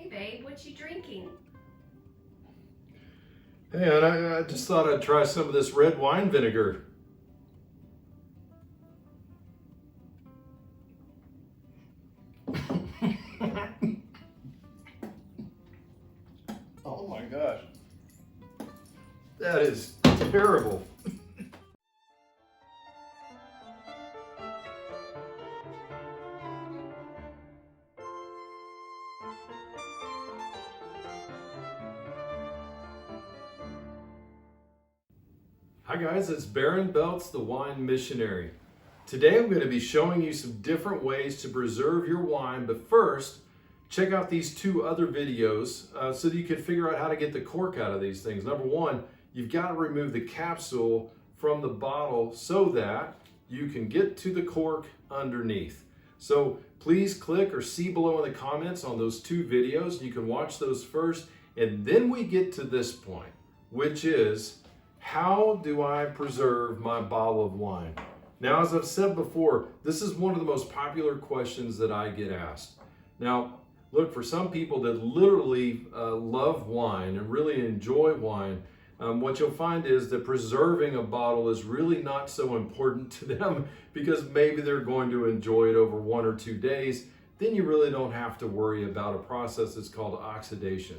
Hey babe, what you drinking? Hey, and I just thought I'd try some of this red wine vinegar. Oh my gosh. That is terrible. Hi guys, it's Barron the Wine Missionary. Today I'm going to be showing you some different ways to preserve your wine, but first, check out these two other videos so that you can figure out how to get the cork out of these things. Number one, you've got to remove the capsule from the bottle so that you can get to the cork underneath. So please click or see below in the comments on those two videos. You can watch those first, and then we get to this point, which is, how do I preserve my bottle of wine? Now, as I've said before, this is one of the most popular questions that I get asked. Now, look, for some people that literally love wine and really enjoy wine, what you'll find is that preserving a bottle is really not so important to them because maybe they're going to enjoy it over 1 or 2 days. Then you really don't have to worry about a process that's called oxidation.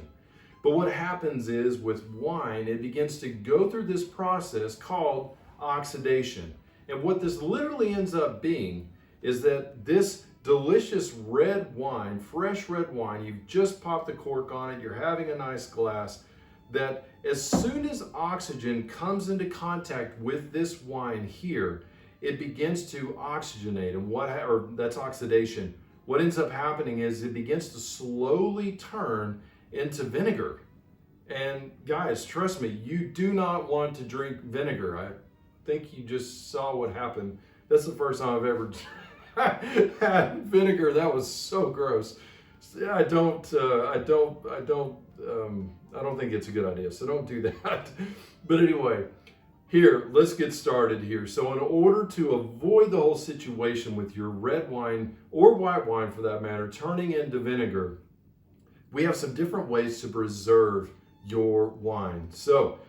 But what happens is with wine, it begins to go through this process called oxidation. And what this literally ends up being is that this delicious red wine, fresh red wine, you've just popped the cork on it, you're having a nice glass, that as soon as oxygen comes into contact with this wine here, it begins to oxygenate. And that's oxidation. What ends up happening is it begins to slowly turn into vinegar. And guys, trust me, you do not want to drink vinegar. I think you just saw what happened. That's the first time I've ever had vinegar. That was so gross. I don't think it's a good idea. So don't do that. But anyway, here, let's get started here. So in order to avoid the whole situation with your red wine or white wine for that matter turning into vinegar, we have some different ways to preserve your wine. So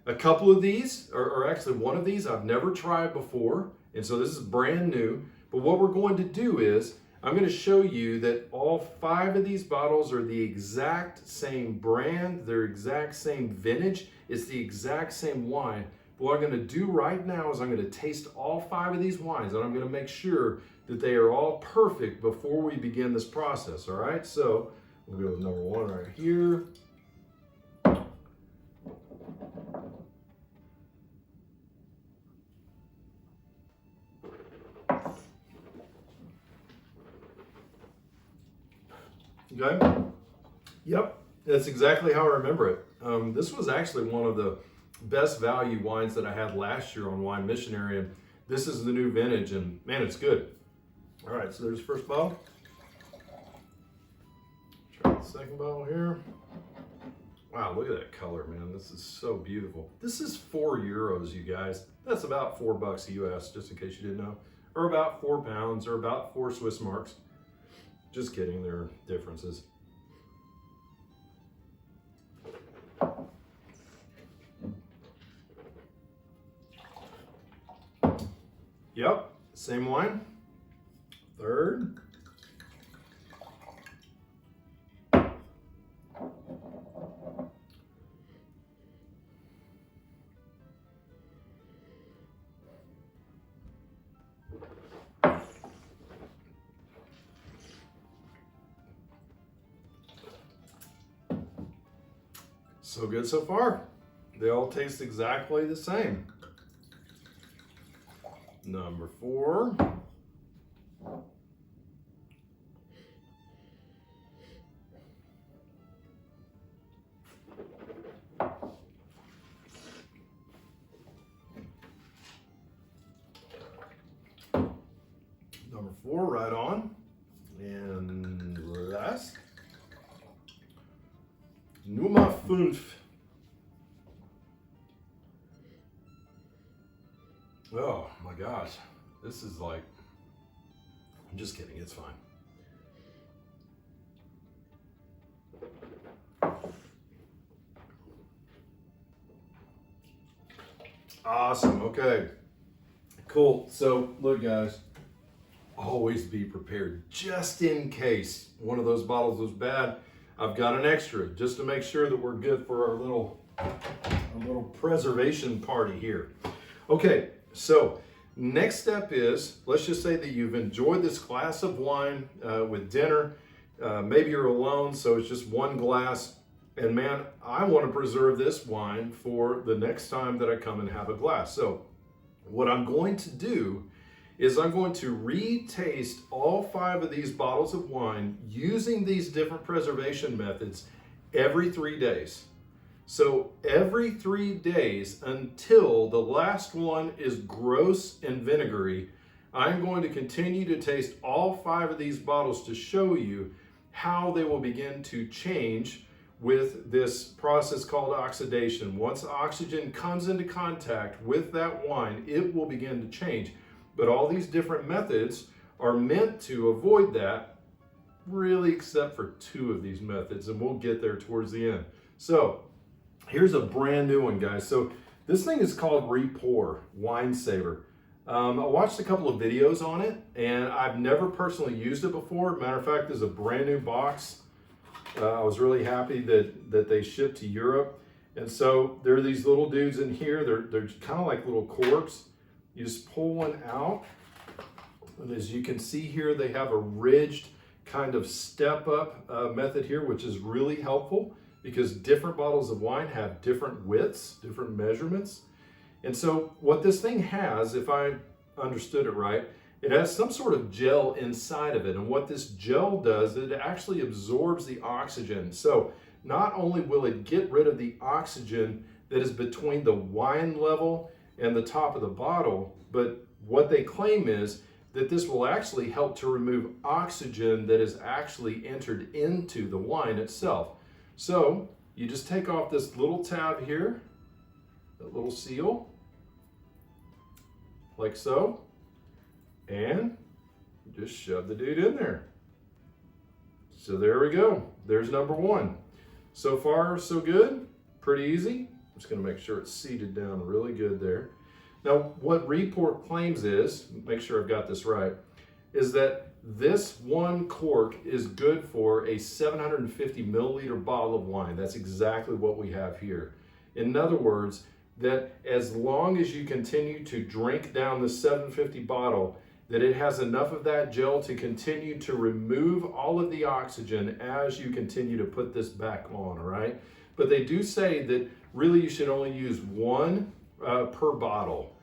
a couple of these, or actually one of these, I've never tried before. And so this is brand new. But what we're going to do is, I'm going to show you that all 5 of these bottles are the exact same brand, they're exact same vintage, it's the exact same wine. But what I'm going to do right now is I'm going to taste all 5 of these wines, and I'm going to make sure that they are all perfect before we begin this process, all right? So we'll go with number 1 right here. Okay. Yep, that's exactly how I remember it. This was actually one of the best value wines that I had last year on Wine Missionary, and this is the new vintage, and man, it's good. All right, so there's the first bottle. Try the second bottle here. Wow, look at that color, man. This is so beautiful. This is €4, you guys. That's about $4 US, just in case you didn't know. Or about 4 pounds, or about 4 Swiss marks. Just kidding, there are differences. Yep, same wine. Third. So good so far. They all taste exactly the same. Number 4. Number 4, right on. And last. Nummer 5. Oh my gosh, this is like, I'm just kidding, it's fine. Awesome, okay. Cool, so look guys, always be prepared just in case one of those bottles was bad. I've got an extra just to make sure that we're good for our little preservation party here. Okay, so next step is, let's just say that you've enjoyed this glass of wine with dinner. Maybe you're alone, so it's just one glass. And man, I want to preserve this wine for the next time that I come and have a glass. So what I'm going to do is I'm going to retaste all 5 of these bottles of wine using these different preservation methods every 3 days. So every 3 days until the last one is gross and vinegary, I'm going to continue to taste all 5 of these bottles to show you how they will begin to change with this process called oxidation. Once oxygen comes into contact with that wine, it will begin to change. But all these different methods are meant to avoid that, really except for 2 of these methods, and we'll get there towards the end. So here's a brand new one, guys. So this thing is called Repour Wine Saver. I watched a couple of videos on it, and I've never personally used it before. Matter of fact, there's a brand new box. I was really happy that they shipped to Europe. And so there are these little dudes in here. They're kind of like little corks. You just pull one out. And as you can see here, they have a ridged kind of step up method here, which is really helpful because different bottles of wine have different widths, different measurements. And so what this thing has, if I understood it right, it has some sort of gel inside of it. And what this gel does, it actually absorbs the oxygen. So not only will it get rid of the oxygen that is between the wine level and the top of the bottle, but what they claim is that this will actually help to remove oxygen that is actually entered into the wine itself. So you just take off this little tab here, that little seal, like so. And just shove the dude in there. So there we go. There's number 1. So far, so good. Pretty easy. I'm just going to make sure it's seated down really good there. Now, what Repour claims is, make sure I've got this right, is that this one cork is good for a 750 milliliter bottle of wine. That's exactly what we have here. In other words, that as long as you continue to drink down the 750 bottle, that it has enough of that gel to continue to remove all of the oxygen as you continue to put this back on, all right? But they do say that really you should only use 1 per bottle.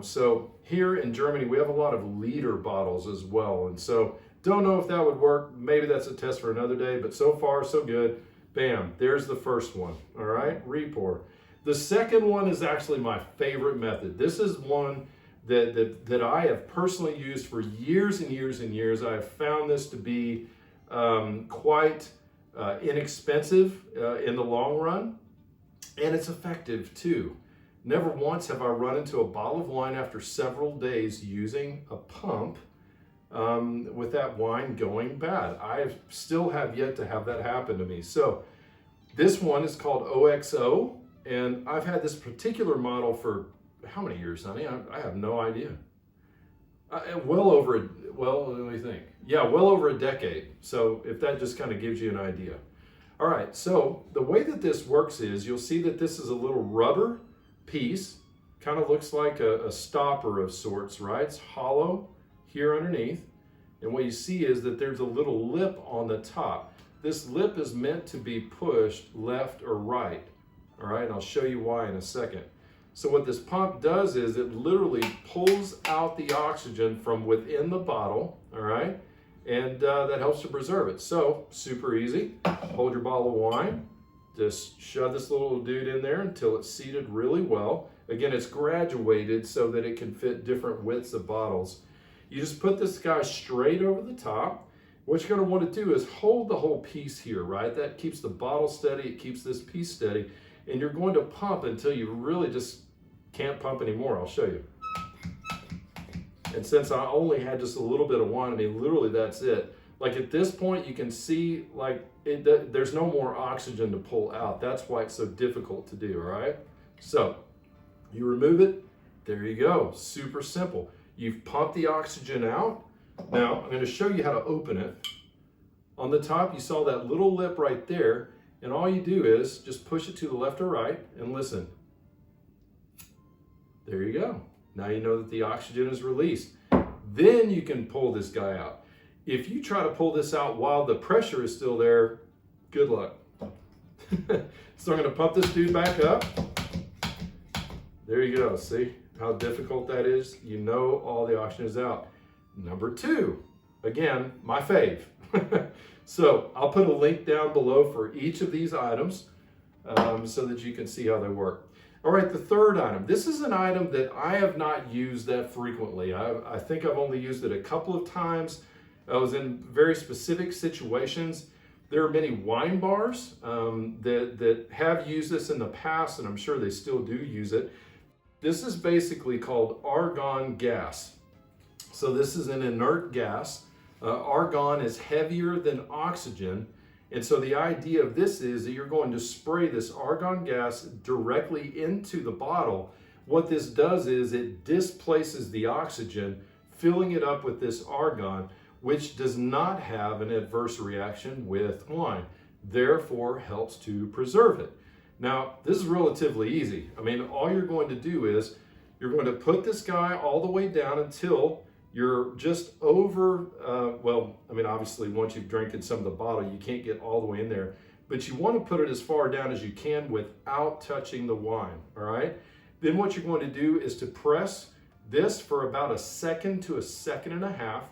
So here in Germany, we have a lot of liter bottles as well. And so don't know if that would work. Maybe that's a test for another day, but so far so good. Bam, there's the first one, all right? Repour. The second one is actually my favorite method. This is one that I have personally used for years and years and years. I have found this to be quite inexpensive in the long run, and it's effective too. Never once have I run into a bottle of wine after several days using a pump with that wine going bad. I still have yet to have that happen to me. So this one is called OXO, and I've had this particular model for how many years, honey? I have no idea. Well over a decade. So if that just kind of gives you an idea. All right, so the way that this works is you'll see that this is a little rubber piece, kind of looks like a stopper of sorts, right? It's hollow here underneath. And what you see is that there's a little lip on the top. This lip is meant to be pushed left or right. All right, and I'll show you why in a second. So what this pump does is it literally pulls out the oxygen from within the bottle, all right? And that helps to preserve it. So super easy. Hold your bottle of wine. Just shove this little dude in there until it's seated really well. Again, it's graduated so that it can fit different widths of bottles. You just put this guy straight over the top. What you're going to want to do is hold the whole piece here, right? That keeps the bottle steady. It keeps this piece steady. And you're going to pump until you really just can't pump anymore. I'll show you. And since I only had just a little bit of wine, I mean, literally that's it. Like at this point, you can see like there's no more oxygen to pull out. That's why it's so difficult to do, all right? So you remove it, there you go, super simple. You've pumped the oxygen out. Now I'm gonna show you how to open it. On the top, you saw that little lip right there, and all you do is just push it to the left or right and listen. There you go. Now you know that the oxygen is released. Then you can pull this guy out. If you try to pull this out while the pressure is still there, good luck. So I'm gonna pump this dude back up. There you go, see how difficult that is? You know all the oxygen is out. Number two, again, my fave. So I'll put a link down below for each of these items so that you can see how they work. All right, the third item. This is an item that I have not used that frequently. I think I've only used it a couple of times. I was in very specific situations. There are many wine bars that have used this in the past, and I'm sure they still do use it. This is basically called argon gas. So this is an inert gas. Argon is heavier than oxygen. And so the idea of this is that you're going to spray this argon gas directly into the bottle. What this does is it displaces the oxygen, filling it up with this argon, which does not have an adverse reaction with wine, therefore helps to preserve it. Now, this is relatively easy. I mean, all you're going to do is you're going to put this guy all the way down until you're just over, well, I mean, obviously once you've drank some of the bottle, you can't get all the way in there, but you want to put it as far down as you can without touching the wine, all right? Then what you're going to do is to press this for about a second to a second and a half.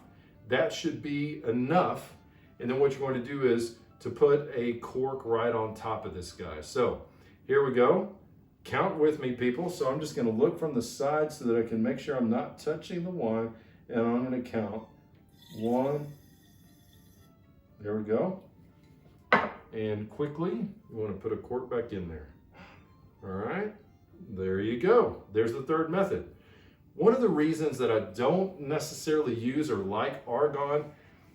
That should be enough. And then what you're going to do is to put a cork right on top of this guy. So here we go. Count with me, people. So I'm just going to look from the side so that I can make sure I'm not touching the wine. And I'm going to count 1. There we go. And quickly, you want to put a cork back in there. All right. There you go. There's the third method. One of the reasons that I don't necessarily use or like argon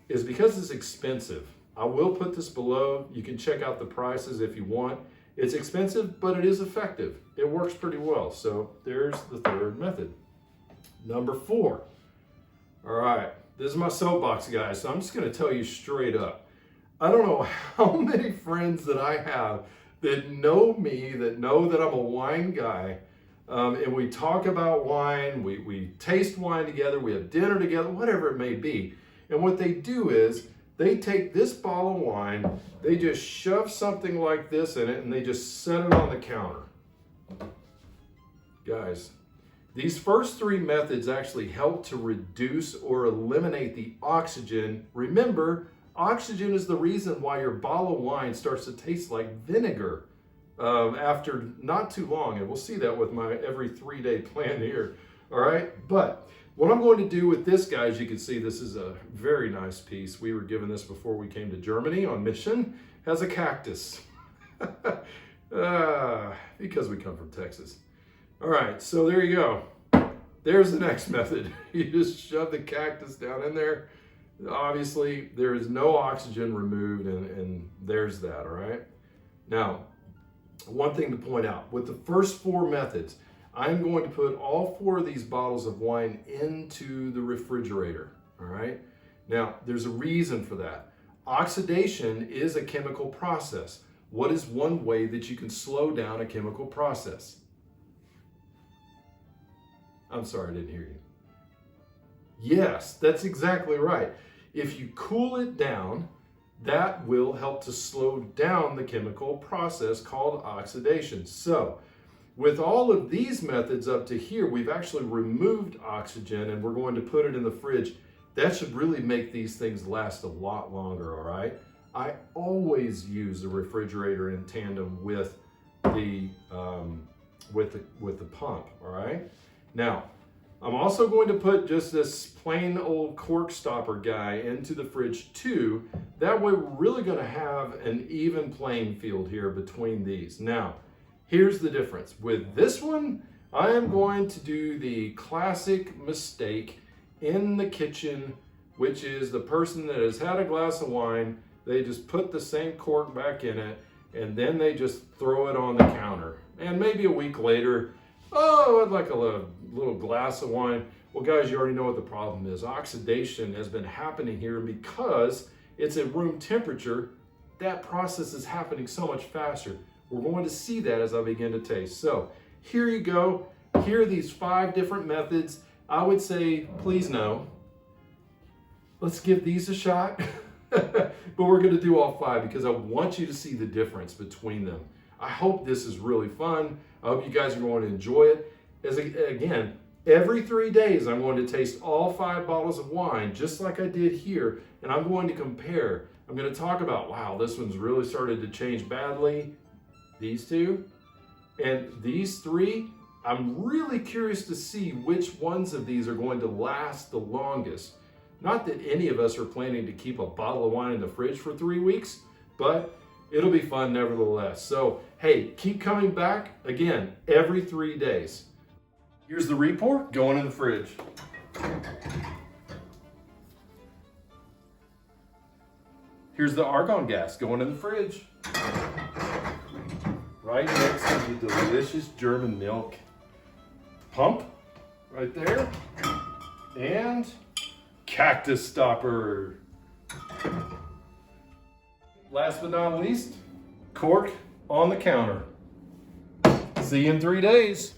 is because it's expensive. I will put this below. You can check out the prices if you want. It's expensive, but it is effective. It works pretty well. So there's the third method. Number 4. All right, this is my soapbox, guys. So I'm just going to tell you straight up. I don't know how many friends that I have that know me, that know that I'm a wine guy, and we talk about wine, we taste wine together, we have dinner together, whatever it may be. And what they do is they take this bottle of wine, they just shove something like this in it, and they just set it on the counter. Guys, these first 3 methods actually help to reduce or eliminate the oxygen. Remember, oxygen is the reason why your bottle of wine starts to taste like vinegar after not too long. And we'll see that with my every 3-day plan here. All right, but what I'm going to do with this, guys, you can see this is a very nice piece. We were given this before we came to Germany on mission. Has a cactus. Because we come from Texas. All right, so there you go. There's the next method. You just shove the cactus down in there. Obviously, there is no oxygen removed, and there's that, all right? Now, one thing to point out, with the first 4 methods, I'm going to put all 4 of these bottles of wine into the refrigerator, all right? Now, there's a reason for that. Oxidation is a chemical process. What is one way that you can slow down a chemical process? I'm sorry, I didn't hear you. Yes, that's exactly right. If you cool it down, that will help to slow down the chemical process called oxidation. So, with all of these methods up to here, we've actually removed oxygen and we're going to put it in the fridge. That should really make these things last a lot longer, all right? I always use the refrigerator in tandem with the pump, all right? Now, I'm also going to put just this plain old cork stopper guy into the fridge too. That way we're really going to have an even playing field here between these. Now, here's the difference. With this one, I am going to do the classic mistake in the kitchen which is the person that has had a glass of wine, they just put the same cork back in it, and then they just throw it on the counter. And maybe a week later, oh, I'd like a little glass of wine. Well, guys, you already know what the problem is. Oxidation has been happening here, and because it's at room temperature, that process is happening so much faster. We're going to see that as I begin to taste. So here you go. Here are these 5 different methods. I would say, please no. Let's give these a shot. But we're going to do all 5 because I want you to see the difference between them. I hope this is really fun. I hope you guys are going to enjoy it. Again, every 3 days, I'm going to taste all 5 bottles of wine, just like I did here, and I'm going to compare. I'm going to talk about, wow, this one's really started to change badly. These 2, and these 3, I'm really curious to see which ones of these are going to last the longest. Not that any of us are planning to keep a bottle of wine in the fridge for 3 weeks, but it'll be fun nevertheless. So, hey, keep coming back, again, every 3 days. Here's the report going in the fridge. Here's the argon gas going in the fridge. Right next to the delicious German milk. Pump, right there. And cactus stopper. Last but not least, cork on the counter. See you in 3 days.